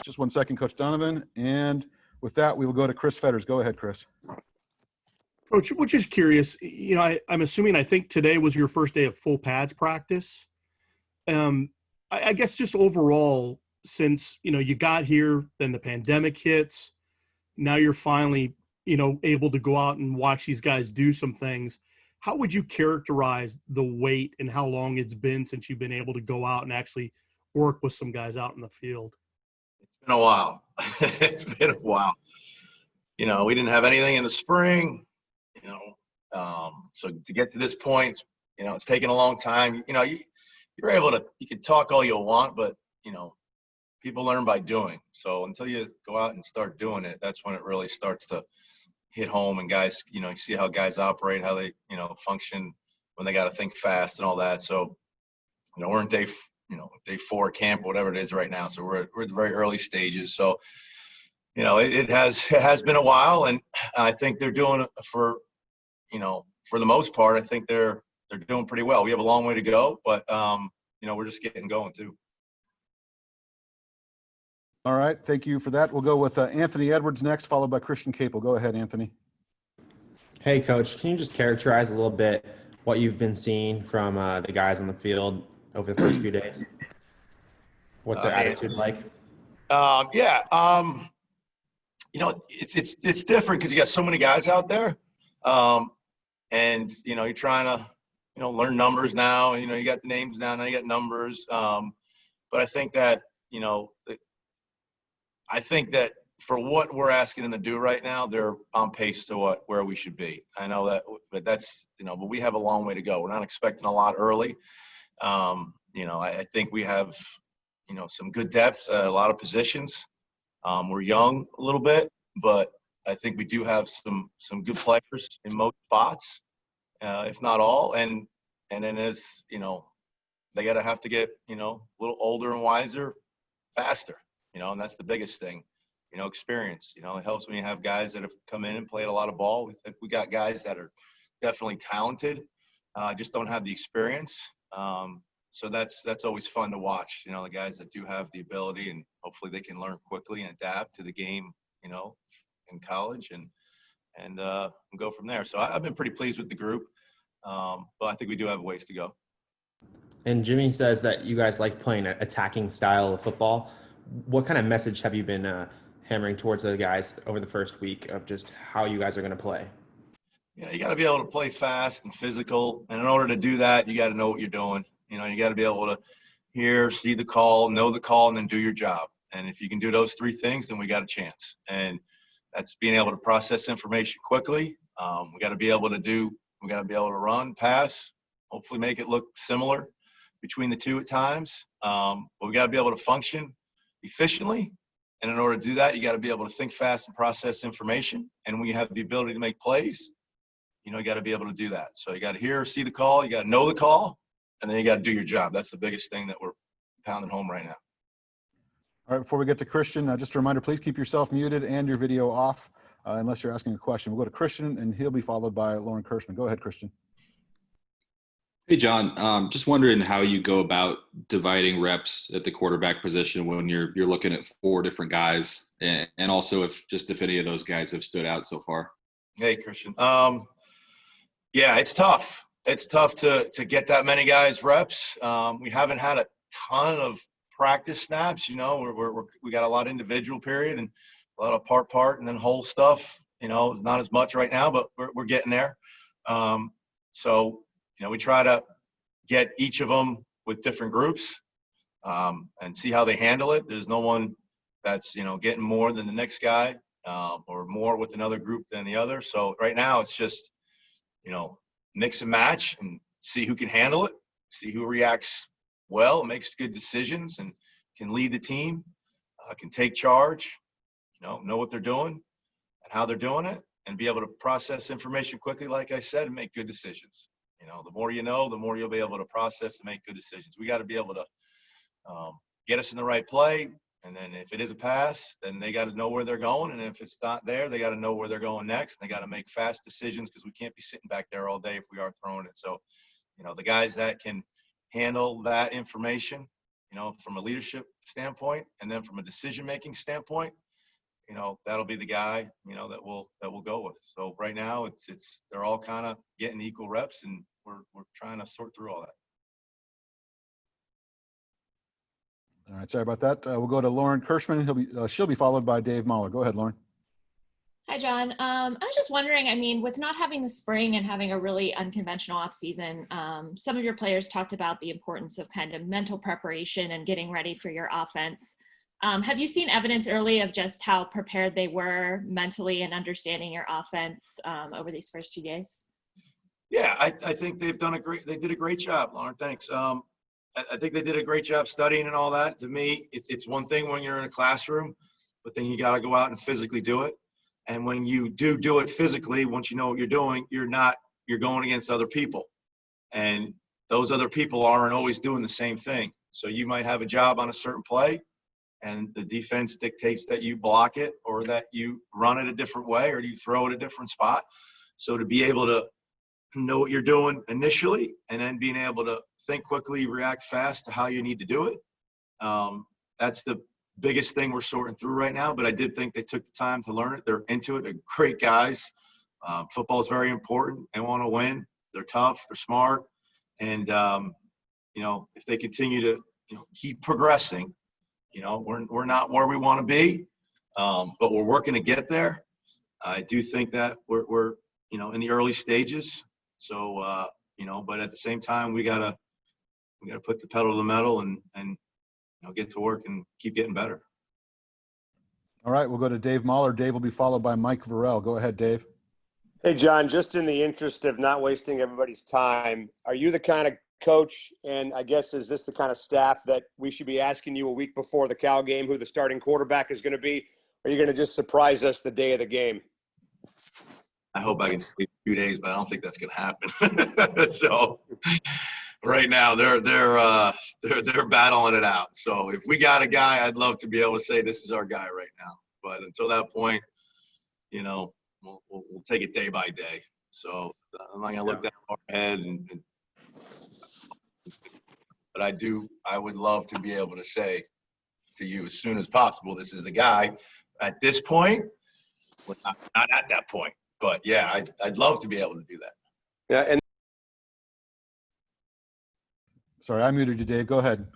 Just 1 second, Coach Donovan. And with that, we will go to Chris Fetters. Go ahead, Chris. Coach, we're just curious, I'm assuming, I think today was your first day of full pads practice. I guess just overall, since, you got here, then the pandemic hits, now you're finally, able to go out and watch these guys do some things. How would you characterize the wait and how long it's been since you've been able to go out and actually work with some guys out in the field? It's been a while. It's been a while. We didn't have anything in the spring, so to get to this point, it's taken a long time. You're able to, you can talk all you want, but, people learn by doing. So until you go out and start doing it, that's when it really starts to hit home. And guys, you see how guys operate, how they, function when they got to think fast and all that. So, we're in day 4 camp, whatever it is right now. So we're at the very early stages. So, it has been a while, and I think they're doing it for the most part. I think they're doing pretty well. We have a long way to go, but we're just getting going too. All right. Thank you for that. We'll go with Anthony Edwards next, followed by Christian Capel. Go ahead, Anthony. Hey, Coach, can you just characterize a little bit what you've been seeing from the guys on the field over the first few days? What's their attitude like? It's different because you got so many guys out there, and you're trying to learn numbers now. You got the names now, now you got numbers. But I think that for what we're asking them to do right now, they're on pace to where we should be. I know that, but that's but we have a long way to go. We're not expecting a lot early. I think we have some good depth, a lot of positions. We're young a little bit, but I think we do have some good players in most spots, if not all. And then as they got to have to get a little older and wiser, faster. And that's the biggest thing. Experience. It helps when you have guys that have come in and played a lot of ball. We got guys that are definitely talented, just don't have the experience. So that's always fun to watch. The guys that do have the ability, and hopefully they can learn quickly and adapt to the game, in college and go from there. So I've been pretty pleased with the group, but I think we do have a ways to go. And Jimmy says that you guys like playing an attacking style of football. What kind of message have you been hammering towards the guys over the first week of just how you guys are going to play? You got to be able to play fast and physical. And in order to do that, you got to know what you're doing. You got to be able to hear, see the call, know the call, and then do your job. And if you can do those 3 things, then we got a chance. And that's being able to process information quickly. We got to be able to run, pass, hopefully make it look similar between the two at times. But we got to be able to function efficiently. And in order to do that, you got to be able to think fast and process information. And when you have the ability to make plays, you got to be able to do that. So you got to hear, see the call, you got to know the call, and then you got to do your job. That's the biggest thing that we're pounding home right now. All right, before we get to Christian, just a reminder, please keep yourself muted and your video off unless you're asking a question. We'll go to Christian, and he'll be followed by Lauren Kirschmann. Go ahead, Christian. Hey, John. Just wondering how you go about dividing reps at the quarterback position when you're looking at 4 different guys, and also if any of those guys have stood out so far. Hey, Christian. Yeah, it's tough. It's tough to get that many guys reps. We haven't had a ton of practice snaps. We got a lot of individual period and a lot of part and then whole stuff. It's not as much right now, but we're getting there. So we try to get each of them with different groups and see how they handle it. There's no one that's getting more than the next guy or more with another group than the other. So right now it's just mix and match and see who can handle it, see who reacts well, makes good decisions, and can lead the team, can take charge, know what they're doing and how they're doing it, and be able to process information quickly, like I said, and make good decisions. The more the more you'll be able to process and make good decisions. We got to be able to get us in the right play, and then if it is a pass, then they got to know where they're going, and if it's not there, they got to know where they're going next. They got to make fast decisions because we can't be sitting back there all day if we are throwing it. So, the guys that can handle that information from a leadership standpoint, and then from a decision-making standpoint, that'll be the guy, that we'll go with. So right now they're all kind of getting equal reps, and we're trying to sort through all that. All right, sorry about that. We'll go to Lauren Kirschmann. She'll be followed by Dave Mahler. Go ahead, Lauren. Hi, John. I was just wondering, I mean, with not having the spring and having a really unconventional off season, some of your players talked about the importance of kind of mental preparation and getting ready for your offense. Have you seen evidence early of just how prepared they were mentally and understanding your offense over these first few days? Yeah, I think they did a great job, Lauren. Thanks. I think they did a great job studying and all that. To me, it's one thing when you're in a classroom, but then you got to go out and physically do it. And when you do it physically, once you know what you're doing, you're going against other people. And those other people aren't always doing the same thing. So you might have a job on a certain play, and the defense dictates that you block it, or that you run it a different way, or you throw it a different spot. So to be able to know what you're doing initially, and then being able to think quickly, react fast to how you need to do it, that's the biggest thing we're sorting through right now. But I did think they took the time to learn it. They're into it. They're great guys. Football is very important. They want to win. They're tough. They're smart. And, if they continue to keep progressing, we're not where we want to be, but we're working to get there. I do think that we're in the early stages. So, but at the same time, we gotta put the pedal to the metal and get to work and keep getting better. All right, we'll go to Dave Mahler. Dave will be followed by Mike Varel. Go ahead, Dave. Hey, John, just in the interest of not wasting everybody's time, are you the kind of coach, and I guess is this the kind of staff that we should be asking you a week before the Cal game who the starting quarterback is going to be? Or are you going to just surprise us the day of the game? I hope I can sleep 2 days, but I don't think that's going to happen. So right now they're battling it out. So if we got a guy, I'd love to be able to say this is our guy right now. But until that point, we'll take it day by day. So I'm not going to look that far ahead. But I would love to be able to say to you as soon as possible, this is the guy. At this point, we're not at that point. But yeah, I'd love to be able to do that. Yeah, and Sorry, I muted you, Dave. Go ahead.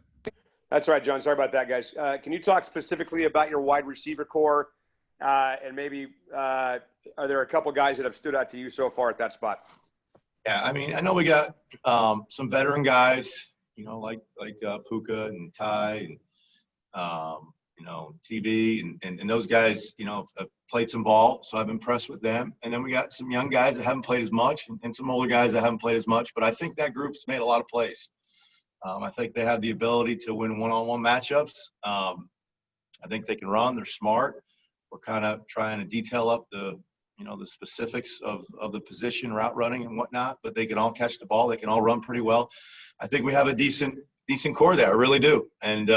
that's right, John. Sorry about that, guys. Can you talk specifically about your wide receiver core, and maybe are there a couple guys that have stood out to you so far at that spot? Yeah, I mean, I know we got some veteran guys, like Puka and Ty and TB and those guys, have played some ball, so I've been impressed with them. And then we got some young guys that haven't played as much, and some older guys that haven't played as much. But I think that group's made a lot of plays. I think they have the ability to win one-on-one matchups. I think they can run. They're smart. We're kind of trying to detail up the specifics of the position, route running and whatnot, but they can all catch the ball. They can all run pretty well. I think we have a decent core there. I really do. And,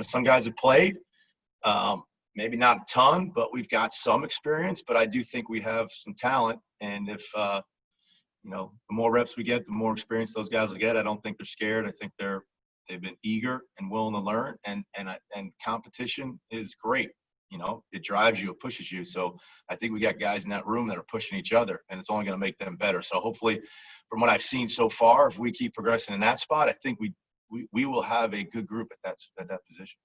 some guys have played, maybe not a ton, but we've got some experience, but I do think we have some talent. And if, the more reps we get, the more experience those guys will get. I don't think they're scared. I think they've been eager and willing to learn, and competition is great. It drives you, it pushes you. So I think we got guys in that room that are pushing each other, and it's only going to make them better. So hopefully, from what I've seen so far, if we keep progressing in that spot, I think we will have a good group at that position.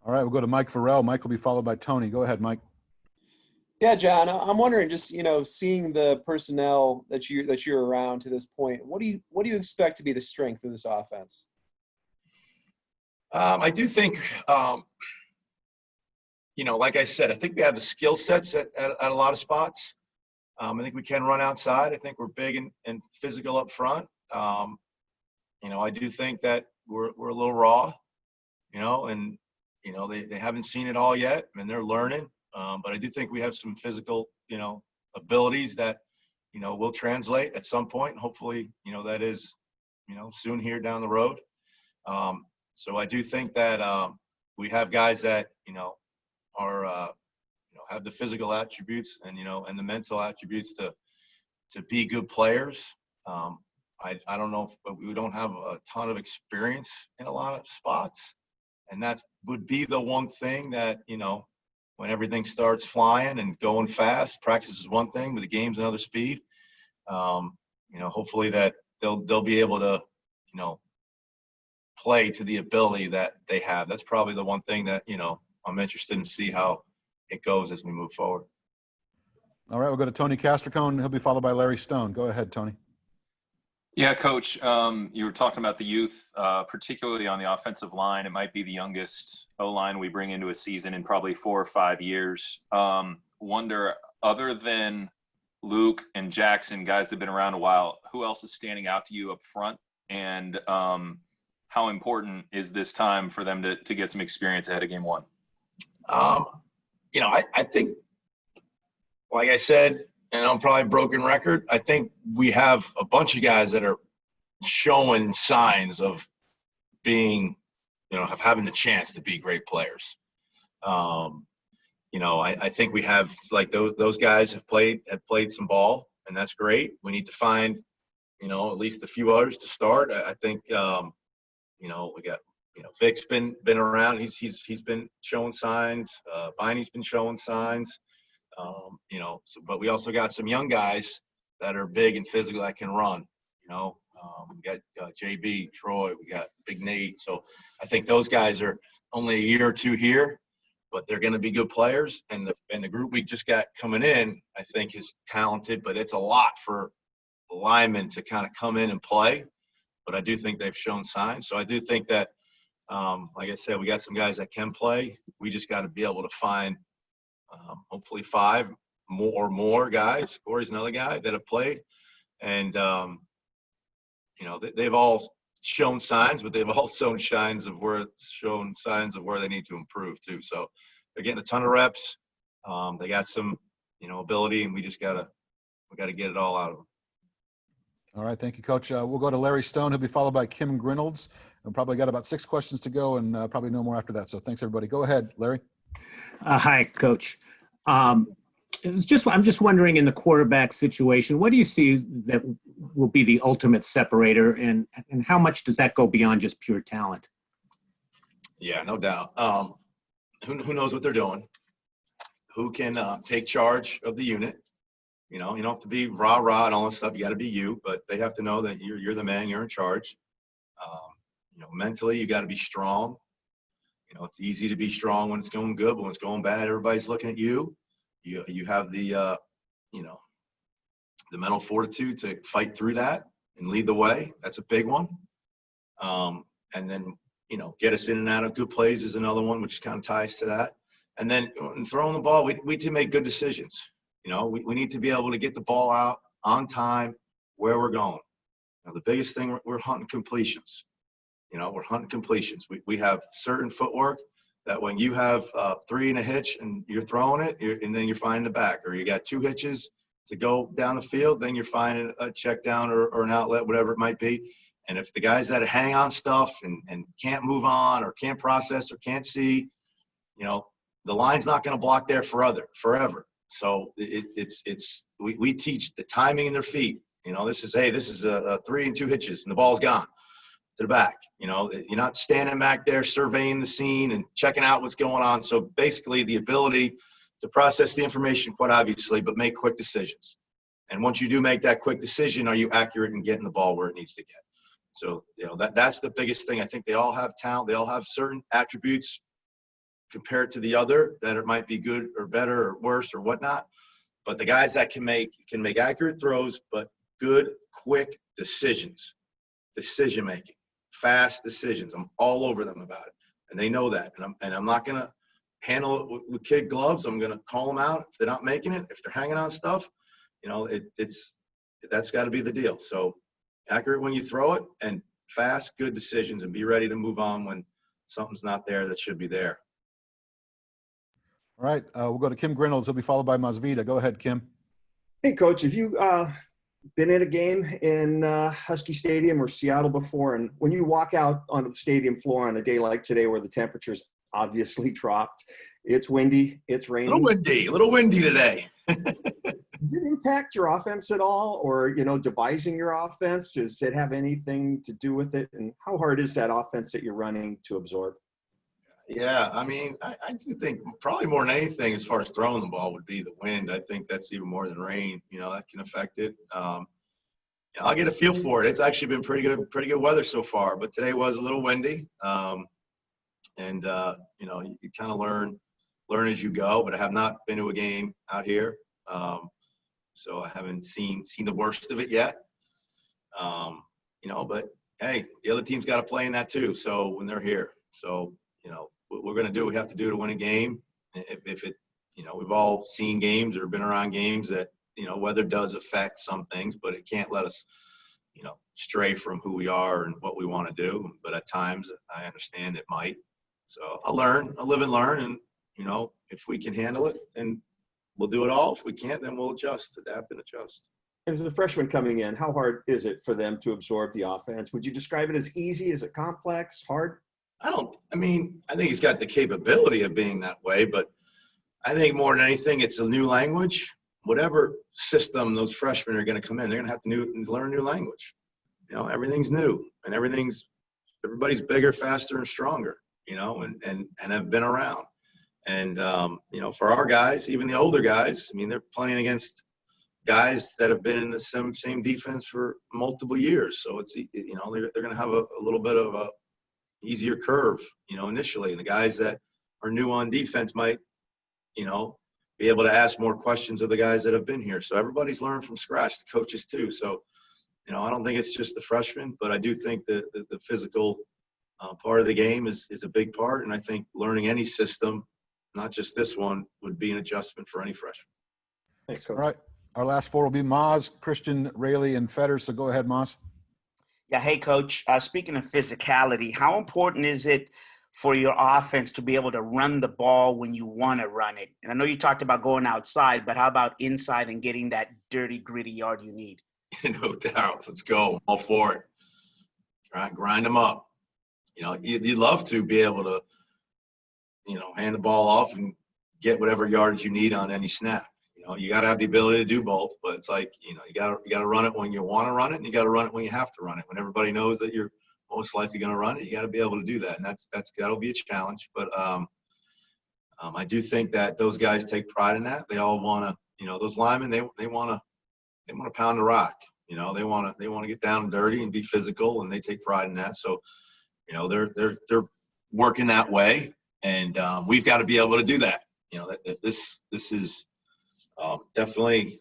All right, we'll go to Mike Ferrell. Mike will be followed by Tony. Go ahead, Mike. Yeah, John, I'm wondering, just seeing the personnel that you're around to this point, what do you expect to be the strength of this offense? I do think, like I said, I think we have the skill sets at a lot of spots. I think we can run outside. I think we're big and physical up front. I do think that we're a little raw, and they haven't seen it all yet, and they're learning. But I do think we have some physical, abilities that, will translate at some point. Hopefully, that is, soon here down the road. So I do think that we have guys that, are, have the physical attributes and, and the mental attributes to be good players. I don't know if we don't have a ton of experience in a lot of spots. And that would be the one thing that, you know, when everything starts flying and going fast, practice is one thing, but the game's another speed. You know, hopefully that they'll be able to, you know, play to the ability that they have. That's probably the one thing that, you know, I'm interested in see how it goes as we move forward. All right, we'll go to Tony Castricone. He'll be followed by Larry Stone. Go ahead, Tony. Yeah, Coach, you were talking about the youth, particularly on the offensive line. It might be the youngest O-line we bring into a season in probably 4 or 5 years. Wonder, other than Luke and Jackson, guys that have been around a while, who else is standing out to you up front? And how important is this time for them to get some experience ahead of game one? You know, I think, like I said, and I'm probably a broken record, I think we have a bunch of guys that are showing signs of being, you know, of having the chance to be great players. You know, I think we have, like, those guys have played some ball, and that's great. We need to find, you know, at least a few others to start. I think, you know, we got, you know, Vic's been around. He's been showing signs. Biney's been showing signs. You know, but we also got some young guys that are big and physical that can run. You know, we got JB, Troy, we got Big Nate. So I think those guys are only a year or two here, but they're going to be good players. And the group we just got coming in, I think, is talented, but it's a lot for linemen to kind of come in and play. But I do think they've shown signs. So I do think that, like I said, we got some guys that can play. We just got to be able to find hopefully 5 more guys. Corey's another guy that have played. And, you know, they've all shown signs, but they've all shown signs of where they need to improve too. So they're getting a ton of reps. They got some, you know, ability, and we got to get it all out of them. All right, thank you, Coach. We'll go to Larry Stone. He'll be followed by Kim Grinolds. And probably got about 6 questions to go, and probably no more after that. So thanks, everybody. Go ahead, Larry. Hi, Coach. I'm just wondering, in the quarterback situation, what do you see that will be the ultimate separator, and how much does that go beyond just pure talent? Yeah, no doubt. Who knows what they're doing? Who can take charge of the unit? You know, you don't have to be rah-rah and all this stuff. You got to be you, but they have to know that you're the man, you're in charge. You know, mentally, you got to be strong. You know, it's easy to be strong when it's going good, but when it's going bad, everybody's looking at you. You have the, you know, the mental fortitude to fight through that and lead the way. That's a big one. And then, you know, get us in and out of good plays is another one, which kind of ties to that. And then throwing the ball, we need to make good decisions. You know, we need to be able to get the ball out on time where we're going. Now, the biggest thing, we're hunting completions. You know, we're hunting completions. We have certain footwork that when you have 3 and a hitch and you're throwing it, and then you're finding the back, or you got 2 hitches to go down the field, then you're finding a check down or an outlet, whatever it might be. And if the guys that hang on stuff and can't move on or can't process or can't see, you know, the line's not going to block there forever. So we teach the timing in their feet. You know, this is a 3 and 2 hitches and the ball's gone to the back. You know, you're not standing back there surveying the scene and checking out what's going on. So basically the ability to process the information, quite obviously, but make quick decisions. And once you do make that quick decision, are you accurate in getting the ball where it needs to get? So, you know, that's the biggest thing. I think they all have talent. They all have certain attributes compared to the other that it might be good or better or worse or whatnot. But the guys that can make accurate throws, but good, quick decisions, decision-making, fast decisions. I'm all over them about it. And they know that. And I'm not going to handle it with kid gloves. I'm going to call them out if they're not making it, if they're hanging on stuff. You know, that's got to be the deal. So accurate when you throw it, and fast, good decisions, and be ready to move on when something's not there that should be there. All right, we'll go to Kim Grinolds. He'll be followed by Masvita. Go ahead, Kim. Hey, Coach, have you been in a game in Husky Stadium or Seattle before? And when you walk out onto the stadium floor on a day like today where the temperature's obviously dropped, it's windy, it's raining. A little windy today. Does it impact your offense at all, or devising your offense? Does it have anything to do with it? And how hard is that offense that you're running to absorb? Yeah, I mean, I do think probably more than anything, as far as throwing the ball, would be the wind. I think that's even more than rain. That can affect it. I'll get a feel for it. It's actually been pretty good weather so far, but today was a little windy. And you kind of learn as you go. But I have not been to a game out here, so I haven't seen the worst of it yet. But hey, the other team's got to play in that too. So when they're here, what we're going to do, we have to do to win a game. If it, we've all seen games or been around games that, weather does affect some things, but it can't let us, stray from who we are and what we want to do. But at times I understand it might. So I'll live and learn. And, if we can handle it, then we'll do it all. If we can't, then we'll adapt and adjust. As a freshman coming in, how hard is it for them to absorb the offense? Would you describe it as easy? Is it complex, hard? I think he's got the capability of being that way, but I think more than anything, it's a new language. Whatever system those freshmen are going to come in, they're going to have to learn a new language. Everything's new, and everybody's bigger, faster, and stronger, and have been around. And, for our guys, even the older guys, they're playing against guys that have been in the same defense for multiple years. So it's, they're going to have a little bit of a easier curve, initially. And the guys that are new on defense might, be able to ask more questions of the guys that have been here. So everybody's learned from scratch, the coaches too. So, I don't think it's just the freshmen, but I do think that the physical part of the game is a big part. And I think learning any system, not just this one, would be an adjustment for any freshman. Thanks, Coach. All right. Our last four will be Maz, Christian, Raley, and Fetters. So go ahead, Maz. Yeah, hey, Coach. Speaking of physicality, how important is it for your offense to be able to run the ball when you want to run it? And I know you talked about going outside, but how about inside and getting that dirty, gritty yard you need? No doubt. Let's go. All for it. All right, grind them up. You'd love to be able to, hand the ball off and get whatever yardage you need on any snap. You got to have the ability to do both, but it's like, you got to run it when you want to run it, and you got to run it when you have to run it. When everybody knows that you're most likely going to run it, you got to be able to do that, and that'll be a challenge. But I do think that those guys take pride in that. They all want to, those linemen, they want to pound the rock. They want to get down and dirty and be physical, and they take pride in that. So, they're working that way, and we've got to be able to do that. This is definitely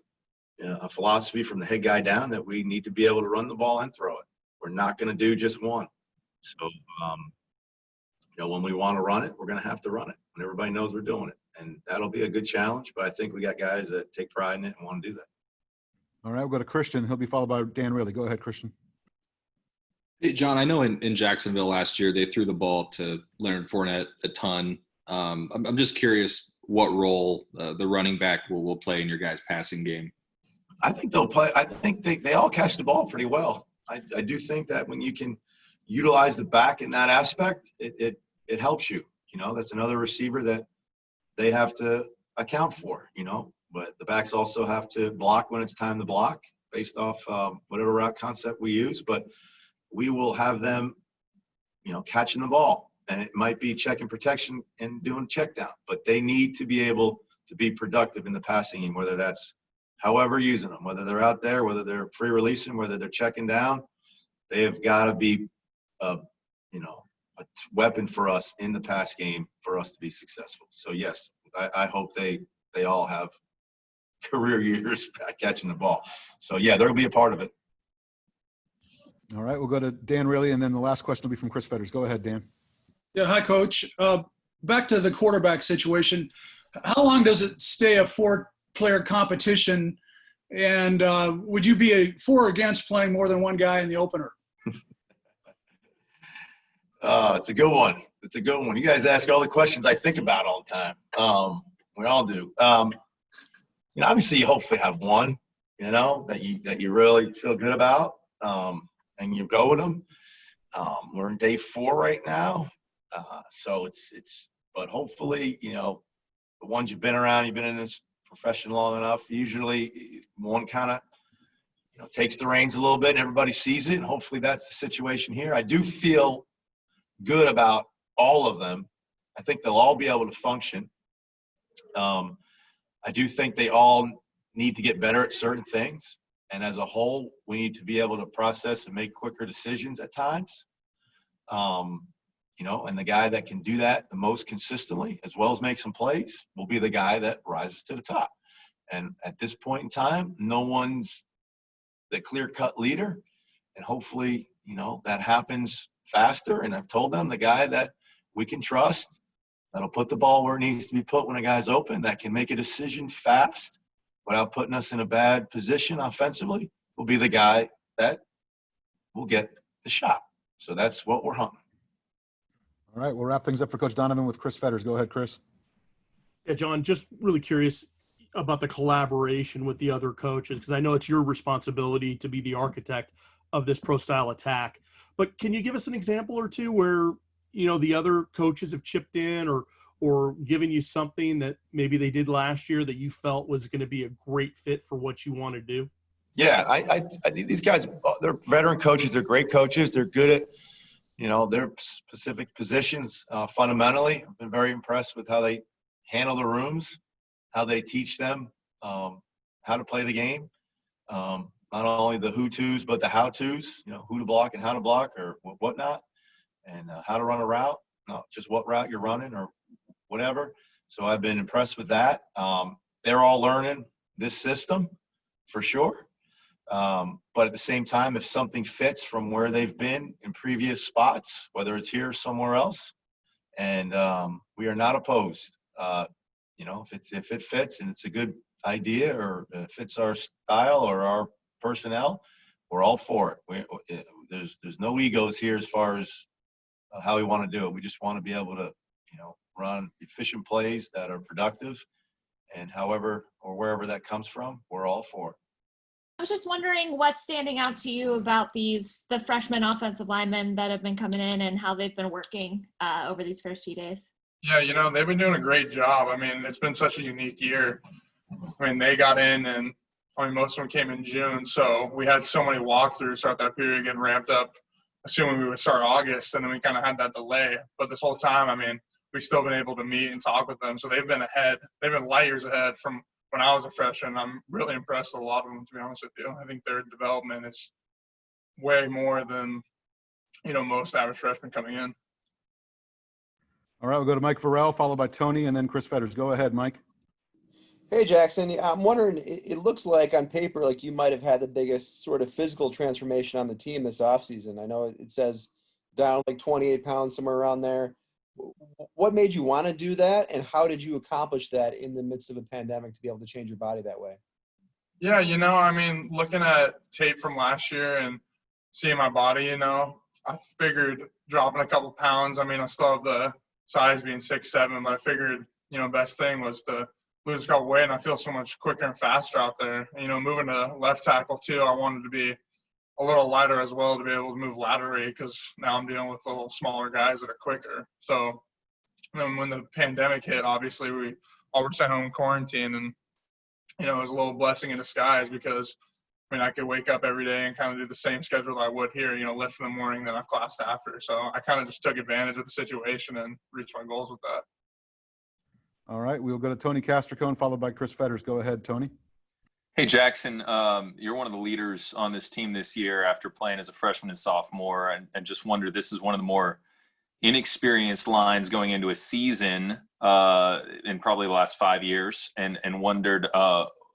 a philosophy from the head guy down, that we need to be able to run the ball and throw it. We're not going to do just one. So, when we want to run it, we're going to have to run it, and everybody knows we're doing it. And that'll be a good challenge, but I think we got guys that take pride in it and want to do that. All right, we'll go to Christian. He'll be followed by Dan Raley. Go ahead, Christian. Hey, John, I know in Jacksonville last year, they threw the ball to Leonard Fournette a ton. I'm just curious what role the running back will play in your guys' passing game. I think they'll play. I think they all catch the ball pretty well. I do think that when you can utilize the back in that aspect, it helps you. That's another receiver that they have to account for, but the backs also have to block when it's time to block based off whatever route concept we use. But we will have them, catching the ball, and it might be checking protection and doing check down, but they need to be able to be productive in the passing game, whether that's however using them, whether they're out there, whether they're free releasing, whether they're checking down. They have got to be, a weapon for us in the pass game for us to be successful. So yes, I hope they all have career years catching the ball. So yeah, they'll be a part of it. All right, we'll go to Dan Raley, and then the last question will be from Chris Fetters. Go ahead, Dan. Yeah, hi, Coach. Back to the quarterback situation. How long does it stay a four-player competition? And would you be for or against playing more than one guy in the opener? It's a good one. It's a good one. You guys ask all the questions I think about all the time. We all do. Obviously, you hopefully have one, that you really feel good about, and you go with them. We're in day 4 right now, so but hopefully, the ones you've been around, you've been in this profession long enough. Usually one kind of, takes the reins a little bit and everybody sees it. And hopefully that's the situation here. I do feel good about all of them. I think they'll all be able to function. I do think they all need to get better at certain things. And as a whole, we need to be able to process and make quicker decisions at times. And the guy that can do that the most consistently, as well as make some plays, will be the guy that rises to the top. And at this point in time, no one's the clear-cut leader. And hopefully, that happens faster. And I've told them the guy that we can trust, that'll put the ball where it needs to be put when a guy's open, that can make a decision fast without putting us in a bad position offensively, will be the guy that will get the shot. So that's what we're hunting. All right, we'll wrap things up for Coach Donovan with Chris Fetters. Go ahead, Chris. Yeah, John, just really curious about the collaboration with the other coaches, because I know it's your responsibility to be the architect of this pro-style attack. But can you give us an example or two where, the other coaches have chipped in or given you something that maybe they did last year that you felt was going to be a great fit for what you want to do? Yeah, I these guys, they're veteran coaches. They're great coaches. They're good at, their specific positions. Fundamentally, I've been very impressed with how they handle the rooms, how they teach them how to play the game. Not only the who-tos, but the how-tos, who to block and how to block or whatnot, and how to run a route, not just what route you're running or whatever. So I've been impressed with that. They're all learning this system for sure. But at the same time, if something fits from where they've been in previous spots, whether it's here or somewhere else, and we are not opposed. If it fits and it's a good idea or it fits our style or our personnel, we're all for it. There's no egos here as far as how we want to do it. We just want to be able to, run efficient plays that are productive, and however or wherever that comes from, we're all for it. I was just wondering what's standing out to you about the freshman offensive linemen that have been coming in and how they've been working over these first few days. Yeah, they've been doing a great job. I mean, it's been such a unique year. I mean, they got in and most of them came in June. So we had so many walkthroughs throughout that period getting ramped up, assuming we would start August. And then we kind of had that delay. But this whole time, we've still been able to meet and talk with them. So they've been ahead. They've been light years ahead from when I was a freshman. I'm really impressed with a lot of them, to be honest with you. I think their development is way more than, most average freshmen coming in. All right, we'll go to Mike Varel, followed by Tony, and then Chris Fetters. Go ahead, Mike. Hey, Jackson. I'm wondering, it looks like on paper, like you might have had the biggest sort of physical transformation on the team this offseason. I know it says down like 28 pounds, somewhere around there. What made you want to do that, and how did you accomplish that in the midst of a pandemic to be able to change your body that way? Yeah, looking at tape from last year and seeing my body, I figured dropping a couple pounds. I still have the size being 6'7", but I figured, best thing was to lose a couple weight, and I feel so much quicker and faster out there. Moving to left tackle too, I wanted to be a little lighter as well to be able to move laterally, because now I'm dealing with a little smaller guys that are quicker. So then when the pandemic hit, obviously we all were sent home quarantine, and it was a little blessing in disguise, because I could wake up every day and kind of do the same schedule I would here, lift in the morning, then have class after. So I kind of just took advantage of the situation and reached my goals with that. All right, we'll go to Tony Castro, followed by Chris Fetters. Go ahead, Tony. Hey, Jackson, you're one of the leaders on this team this year after playing as a freshman and sophomore, and just wondered, this is one of the more inexperienced lines going into a season in probably the last 5 years, and wondered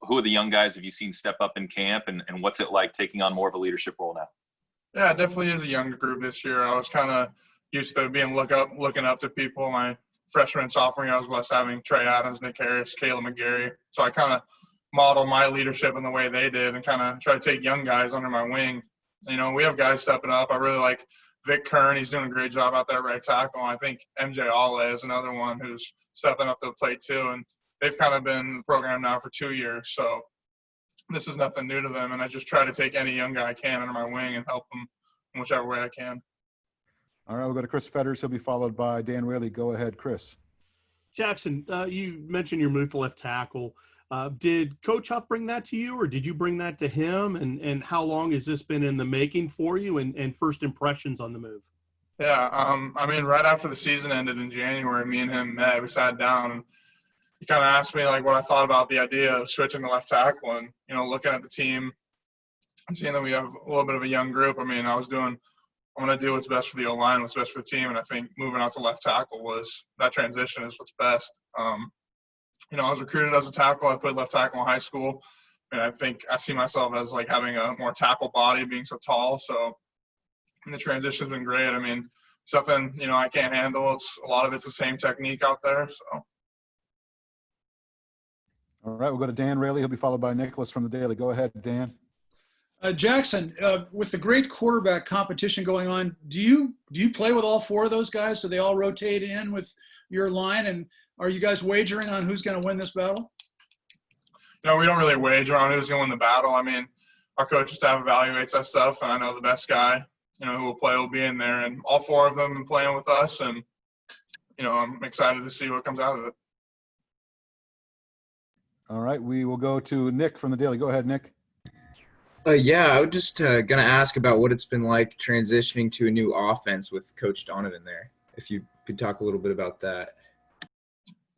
who are the young guys have you seen step up in camp, and what's it like taking on more of a leadership role now? Yeah, it definitely is a younger group this year. I was kind of used to being looking up to people. My freshman and sophomore year, I was blessed having Trey Adams, Nick Harris, Caleb McGarry. So I kind of model my leadership in the way they did and kind of try to take young guys under my wing. We have guys stepping up. I really like Vic Kern. He's doing a great job out there right tackle. I think MJ Ale is another one who's stepping up to the plate too. And they've kind of been in the program now for 2 years. So this is nothing new to them. And I just try to take any young guy I can under my wing and help them in whichever way I can. All right, we'll go to Chris Fetters. He'll be followed by Dan Raley. Go ahead, Chris. Jackson, you mentioned your move to left tackle. Did Coach Huff bring that to you, or did you bring that to him? And how long has this been in the making for you, and first impressions on the move? Yeah, I mean, right after the season ended in January, me and him met. We sat down, and he kind of asked me like what I thought about the idea of switching to left tackle, and looking at the team and seeing that we have a little bit of a young group. I mean, I'm going to do what's best for the O-line, what's best for the team, and I think moving out to left tackle that transition is what's best. I was recruited as a tackle. I played left tackle in high school, and I think I see myself as like having a more tackle body, being so tall. So the transition's been great. I mean, something I can't handle. A lot of it's the same technique out there. So. All right, we'll go to Dan Raley. He'll be followed by Nicholas from the Daily. Go ahead, Dan. Jackson, with the great quarterback competition going on, do you play with all four of those guys? Do they all rotate in with your line? And are you guys wagering on who's going to win this battle? We don't really wager on who's going to win the battle. I mean, our coaching staff evaluates that stuff, and I know the best guy, who will play will be in there. And all four of them have been playing with us, and, I'm excited to see what comes out of it. All right, we will go to Nick from the Daily. Go ahead, Nick. Yeah, I was just going to ask about what it's been like transitioning to a new offense with Coach Donovan there. If you could talk a little bit about that.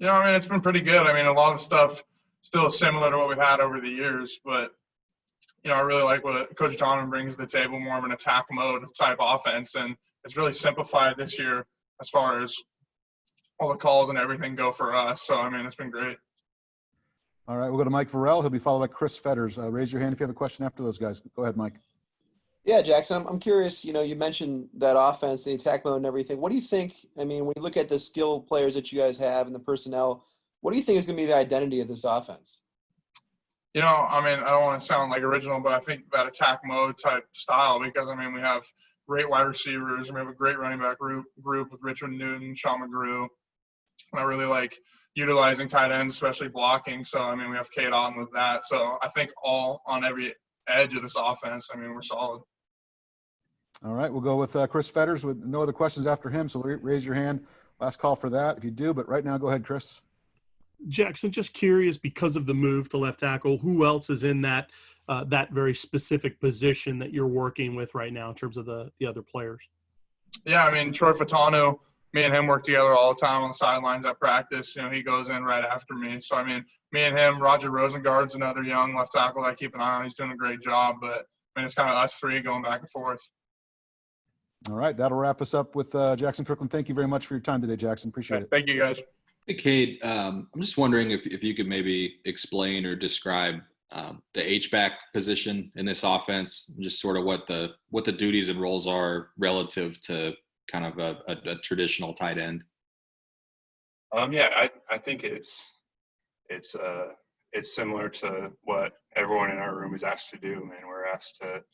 I mean, it's been pretty good. I mean, a lot of stuff still similar to what we've had over the years, but, I really like what Coach Donovan brings to the table, more of an attack mode type offense, and it's really simplified this year as far as all the calls and everything go for us. So, I mean, it's been great. All right, we'll go to Mike Varel. He'll be followed by Chris Fetters. Raise your hand if you have a question after those guys. Go ahead, Mike. Yeah, Jackson, I'm curious, you mentioned that offense, the attack mode and everything. What do you think, I mean, when you look at the skill players that you guys have and the personnel, what do you think is going to be the identity of this offense? I mean, I don't want to sound like original, but I think that attack mode type style, because, I mean, we have great wide receivers, and we have a great running back group with Richard Newton, Sean McGrew. And I really like utilizing tight ends, especially blocking. So, I mean, we have Kate on with that. So I think all on every edge of this offense, I mean, we're solid. All right, we'll go with Chris Fetters with no other questions after him. So raise your hand. Last call for that if you do. But right now, go ahead, Chris. Jackson, just curious, because of the move to left tackle, who else is in that very specific position that you're working with right now in terms of the other players? Yeah, I mean, Troy Fatano, me and him work together all the time on the sidelines at practice. He goes in right after me. So, I mean, me and him, Roger Rosengard's another young left tackle that I keep an eye on. He's doing a great job. But, I mean, it's kind of us three going back and forth. All right, that'll wrap us up with Jackson Kirkland. Thank you very much for your time today, Jackson. Appreciate it. Thank you, guys. Hey, Kate, I'm just wondering if you could maybe explain or describe the Hvac position in this offense, just sort of what the duties and roles are relative to kind of a traditional tight end. Yeah, I think it's similar to what everyone in our room is asked to do. Man, we're asked to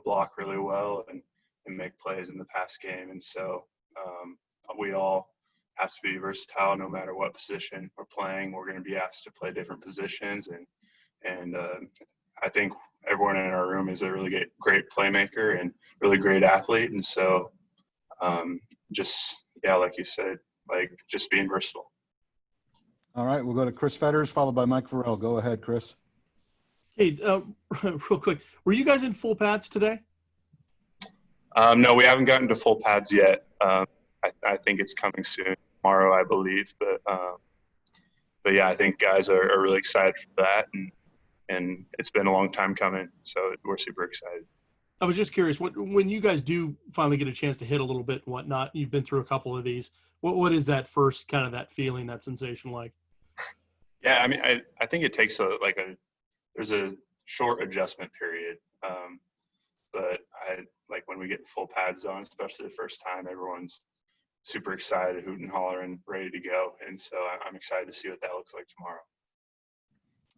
block really well and make plays in the pass game, and so we all have to be versatile no matter what position we're playing. We're going to be asked to play different positions, and I think everyone in our room is a really great playmaker and really great athlete, and so like you said, just being versatile. All right, we'll go to Chris Fetters, followed by Mike Farrell. Go ahead, Chris. Hey, real quick, were you guys in full pads today? No, we haven't gotten to full pads yet. I think it's coming soon, tomorrow, I believe. But yeah, I think guys are really excited for that, and it's been a long time coming, so we're super excited. I was just curious, when you guys do finally get a chance to hit a little bit and whatnot, you've been through a couple of these. What is that first kind of that feeling, that sensation like? Yeah, I mean, I think it takes there's a short adjustment period, but when we get full pads on, especially the first time, everyone's super excited, hooting, hollering, ready to go. And so I'm excited to see what that looks like tomorrow.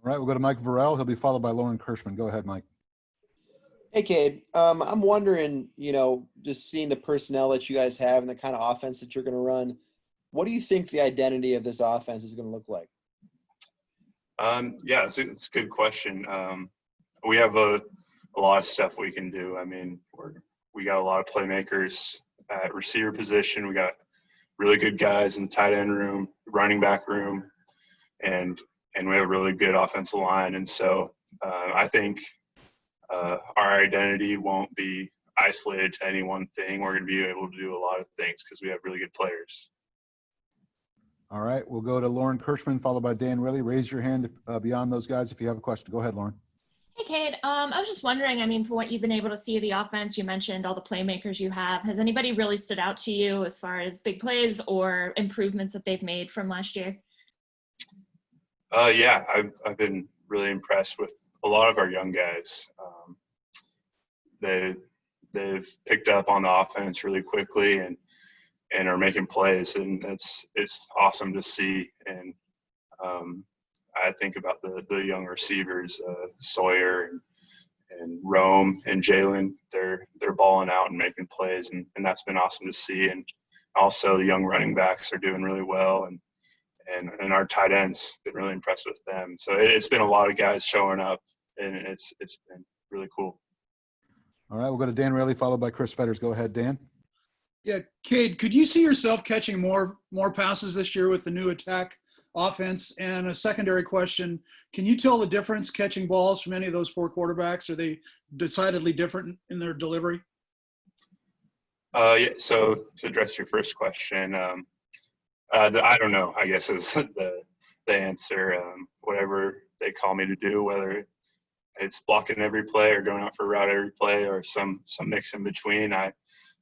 All right, we'll go to Mike Varel. He'll be followed by Lauren Kirschmann. Go ahead, Mike. Hey, Cade. I'm wondering, just seeing the personnel that you guys have and the kind of offense that you're going to run, what do you think the identity of this offense is going to look like? Yeah, it's a good question. We have a lot of stuff we can do. I mean, we got a lot of playmakers at receiver position. We got really good guys in the tight end room, running back room, and and we have a really good offensive line. And so I think our identity won't be isolated to any one thing. We're going to be able to do a lot of things because we have really good players. All right, we'll go to Lauren Kirschmann, followed by Dan Raley. Raise your hand beyond those guys if you have a question. Go ahead, Lauren. Hey, Cade. I was just wondering, I mean, for what you've been able to see of the offense, you mentioned all the playmakers you have. Has anybody really stood out to you as far as big plays or improvements that they've made from last year? Yeah, I've been really impressed with a lot of our young guys. They've picked up on the offense really quickly and are making plays, and it's awesome to see. And I think about the young receivers, Sawyer and Rome and Jalen. They're balling out and making plays, and that's been awesome to see. And also the young running backs are doing really well, and our tight ends, been really impressed with them. So it's been a lot of guys showing up, and it's been really cool. All right, we'll go to Dan Raley, followed by Chris Fetters. Go ahead, Dan. Yeah, Cade, could you see yourself catching more passes this year with the new attack offense? And a secondary question, can you tell the difference catching balls from any of those four quarterbacks? Are they decidedly different in their delivery? Yeah, so to address your first question, I don't know, I guess is the answer. Whatever they call me to do, whether it's blocking every play or going out for a route every play or some mix in between,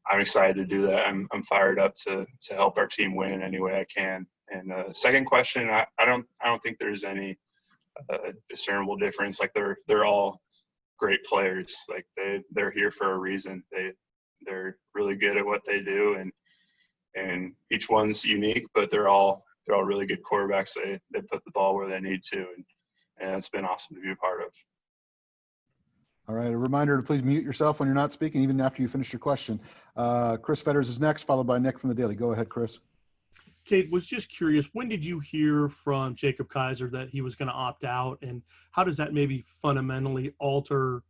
I'm excited to do that. I'm fired up to help our team win in any way I can. And second question, I don't think there's any discernible difference. Like they're all great players. Like they're here for a reason. They're really good at what they do, and each one's unique, but they're all really good quarterbacks. They put the ball where they need to, and it's been awesome to be a part of. All right, a reminder to please mute yourself when you're not speaking, even after you finish your question. Chris Fetters is next, followed by Nick from the Daily. Go ahead, Chris. Kate, was just curious, when did you hear from Jacob Kaiser that he was going to opt out, and how does that maybe fundamentally alter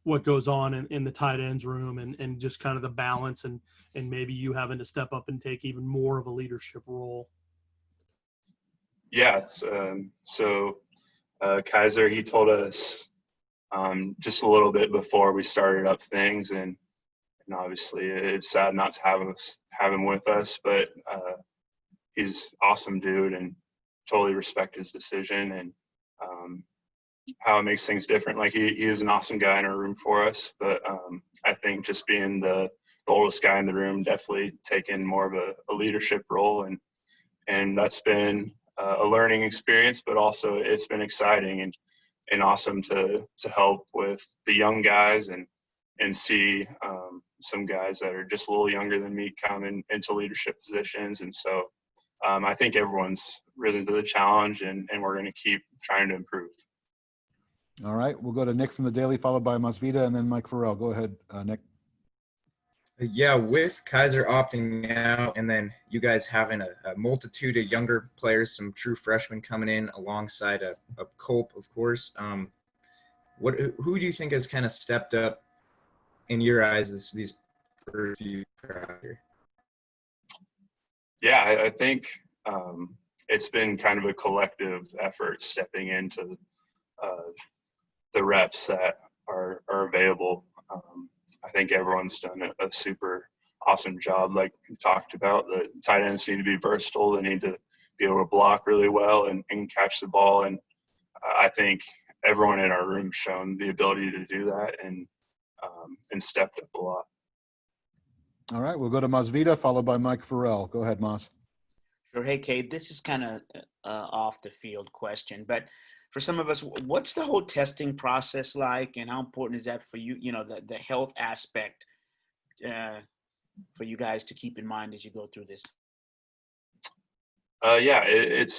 what goes on in the tight ends room and just kind of the balance and maybe you having to step up and take even more of a leadership role? Yeah, so Kaiser, he told us just a little bit before we started up things, and obviously it's sad not to have him with us, but he's awesome dude and totally respect his decision and how it makes things different. Like he is an awesome guy in our room for us, but I think just being the oldest guy in the room, definitely taking more of a leadership role, and that's been a learning experience, but also it's been exciting and awesome to help with the young guys and see some guys that are just a little younger than me come into leadership positions. And so I think everyone's risen to the challenge, and we're going to keep trying to improve. All right, we'll go to Nick from the Daily, followed by Masvita, and then Mike Farrell. Go ahead, Nick. Yeah, with Kaiser opting out and then you guys having a multitude of younger players, some true freshmen coming in alongside a Culp, of course, who do you think has kind of stepped up in your eyes these first few years? Yeah, I think it's been kind of a collective effort stepping into the reps that are available. I think everyone's done a super awesome job. Like we talked about, the tight ends need to be versatile. They need to be able to block really well and catch the ball. And I think everyone in our room shown the ability to do that and stepped up a lot. All right, we'll go to Masvita, followed by Mike Farrell. Go ahead, Mas. Sure. Hey, Cade, this is kind of off the field question, but for some of us, what's the whole testing process like, and how important is that for you, the health aspect for you guys to keep in mind as you go through this? Yeah, it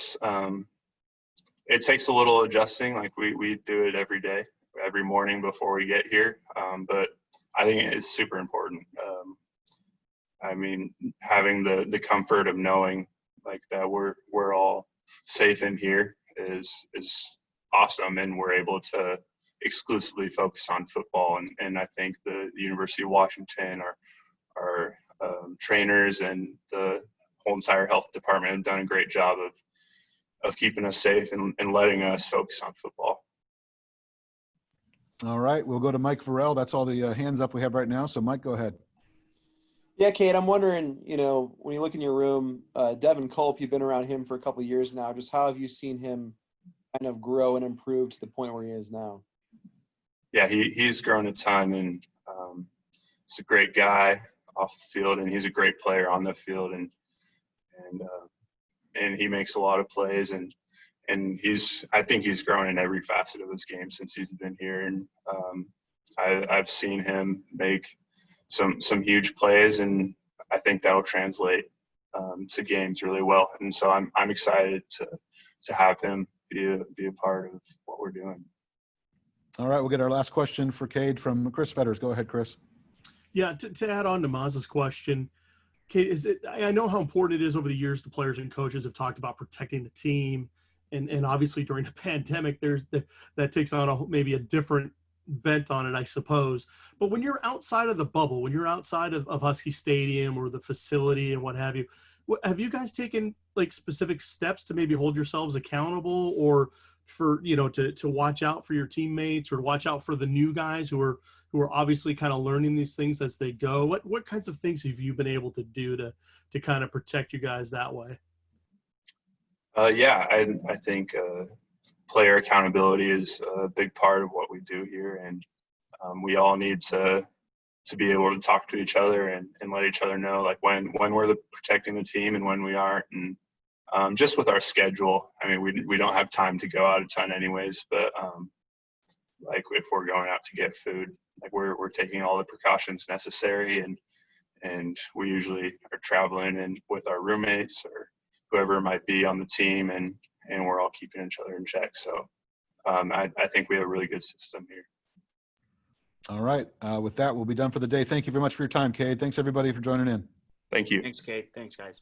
takes a little adjusting. Like we do it every day, every morning before we get here. But I think it's super important. I mean, having the comfort of knowing like that we're all safe in here is awesome, and we're able to exclusively focus on football. And I think the University of Washington, our trainers and the whole entire health department have done a great job keeping us safe and letting us focus on football. All right, we'll go to Mike Farrell. That's all the hands up we have right now. So Mike, go ahead. Yeah, Kate, I'm wondering, when you look in your room, Devin Culp, you've been around him for a couple of years now. Just how have you seen him kind of grow and improve to the point where he is now? Yeah, he's grown a ton, and he's a great guy off the field, and he's a great player on the field, and he makes a lot of plays, and I think he's grown in every facet of his game since he's been here, and I've seen him make some huge plays, and I think that'll translate to games really well. And so I'm excited to have him be a part of what we're doing. All right, we'll get our last question for Cade from Chris Fetters. Go ahead, Chris. Yeah, to add on to Maz's question, Kate, I know how important it is over the years the players and coaches have talked about protecting the team, and obviously during the pandemic, that takes on maybe a different bent on it, I suppose. But when you're outside of the bubble, when you're outside of Husky Stadium or the facility and what have you guys taken like specific steps to maybe hold yourselves accountable, or for to watch out for your teammates, or to watch out for the new guys who are obviously kind of learning these things as they go? What kinds of things have you been able to do to kind of protect you guys that way? Yeah, I think player accountability is a big part of what we do here, and we all need to be able to talk to each other and let each other know like when we're protecting the team and when we aren't. And just with our schedule, I mean, we don't have time to go out a ton anyways, but like if we're going out to get food, like we're taking all the precautions necessary, and we usually are traveling and with our roommates or whoever might be on the team, and we're all keeping each other in check. So I think we have a really good system here. All right. With that, we'll be done for the day. Thank you very much for your time, Cade. Thanks, everybody, for joining in. Thank you. Thanks, Kate. Thanks, guys.